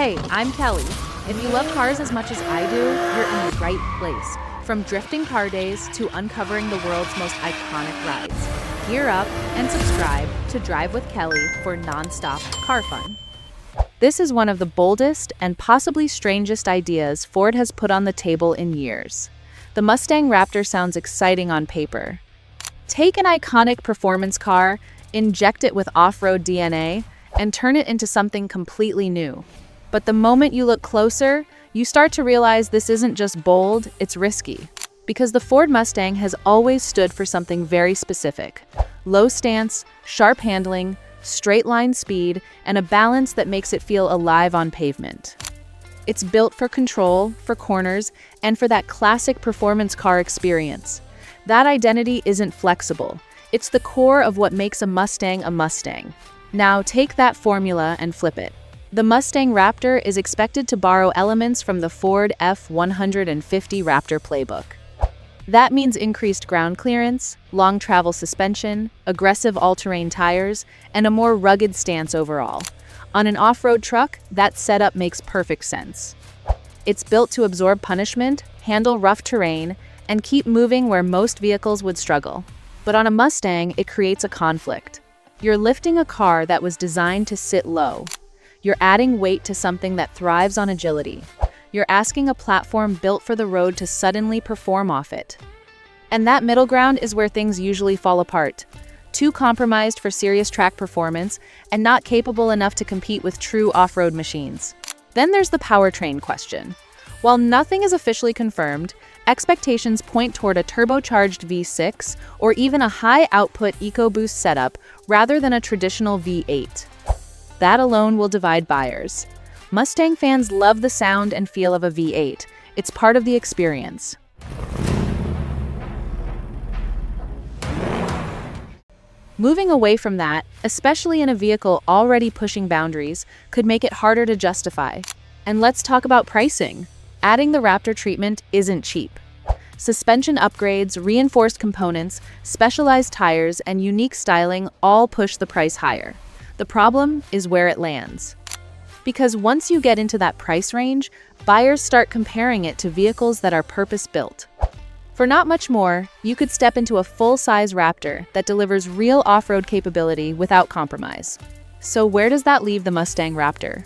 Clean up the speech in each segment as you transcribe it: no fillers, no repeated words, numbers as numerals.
Hey, I'm Kelly. If you love cars as much as I do, you're in the right place. From drifting car days to uncovering the world's most iconic rides. Gear up and subscribe to Drive with Kelly for non-stop car fun. This is one of the boldest and possibly strangest ideas Ford has put on the table in years. The Mustang Raptor sounds exciting on paper. Take an iconic performance car, inject it with off-road DNA, and turn it into something completely new. But the moment you look closer, you start to realize this isn't just bold, it's risky. Because the Ford Mustang has always stood for something very specific. Low stance, sharp handling, straight line speed, and a balance that makes it feel alive on pavement. It's built for control, for corners, and for that classic performance car experience. That identity isn't flexible. It's the core of what makes a Mustang a Mustang. Now take that formula and flip it. The Mustang Raptor is expected to borrow elements from the Ford F-150 Raptor playbook. That means increased ground clearance, long travel suspension, aggressive all-terrain tires, and a more rugged stance overall. On an off-road truck, that setup makes perfect sense. It's built to absorb punishment, handle rough terrain, and keep moving where most vehicles would struggle. But on a Mustang, it creates a conflict. You're lifting a car that was designed to sit low. You're adding weight to something that thrives on agility. You're asking a platform built for the road to suddenly perform off it. And that middle ground is where things usually fall apart. Too compromised for serious track performance and not capable enough to compete with true off-road machines. Then there's the powertrain question. While nothing is officially confirmed, expectations point toward a turbocharged V6 or even a high-output EcoBoost setup rather than a traditional V8. That alone will divide buyers. Mustang fans love the sound and feel of a V8. It's part of the experience. Moving away from that, especially in a vehicle already pushing boundaries, could make it harder to justify. And let's talk about pricing. Adding the Raptor treatment isn't cheap. Suspension upgrades, reinforced components, specialized tires, and unique styling all push the price higher. The problem is where it lands. Because once you get into that price range, buyers start comparing it to vehicles that are purpose-built. For not much more, you could step into a full-size Raptor that delivers real off-road capability without compromise. So where does that leave the Mustang Raptor?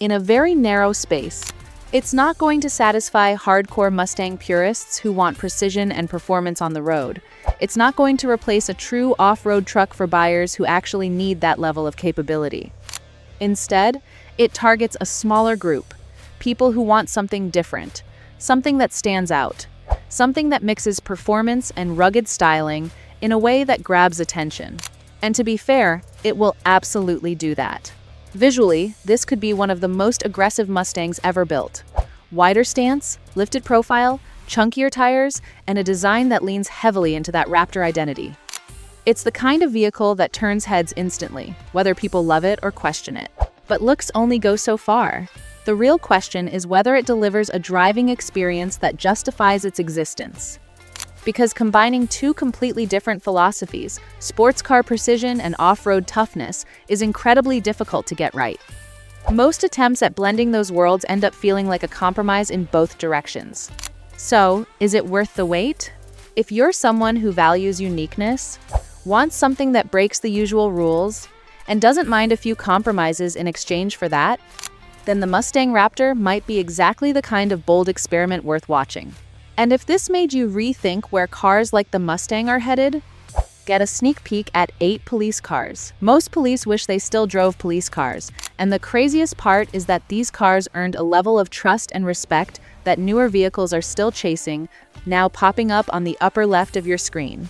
In a very narrow space. It's not going to satisfy hardcore Mustang purists who want precision and performance on the road. It's not going to replace a true off-road truck for buyers who actually need that level of capability. Instead, it targets a smaller group, people who want something different, something that stands out, something that mixes performance and rugged styling in a way that grabs attention. And to be fair, it will absolutely do that. Visually, this could be one of the most aggressive Mustangs ever built. Wider stance, lifted profile, chunkier tires, and a design that leans heavily into that Raptor identity. It's the kind of vehicle that turns heads instantly, whether people love it or question it. But looks only go so far. The real question is whether it delivers a driving experience that justifies its existence. Because combining two completely different philosophies, sports car precision and off-road toughness, is incredibly difficult to get right. Most attempts at blending those worlds end up feeling like a compromise in both directions. So, is it worth the wait? If you're someone who values uniqueness, wants something that breaks the usual rules, and doesn't mind a few compromises in exchange for that, then the Mustang Raptor might be exactly the kind of bold experiment worth watching. And if this made you rethink where cars like the Mustang are headed, get a sneak peek at 8 police cars. Most police wish they still drove police cars, and the craziest part is that these cars earned a level of trust and respect that newer vehicles are still chasing, now popping up on the upper left of your screen.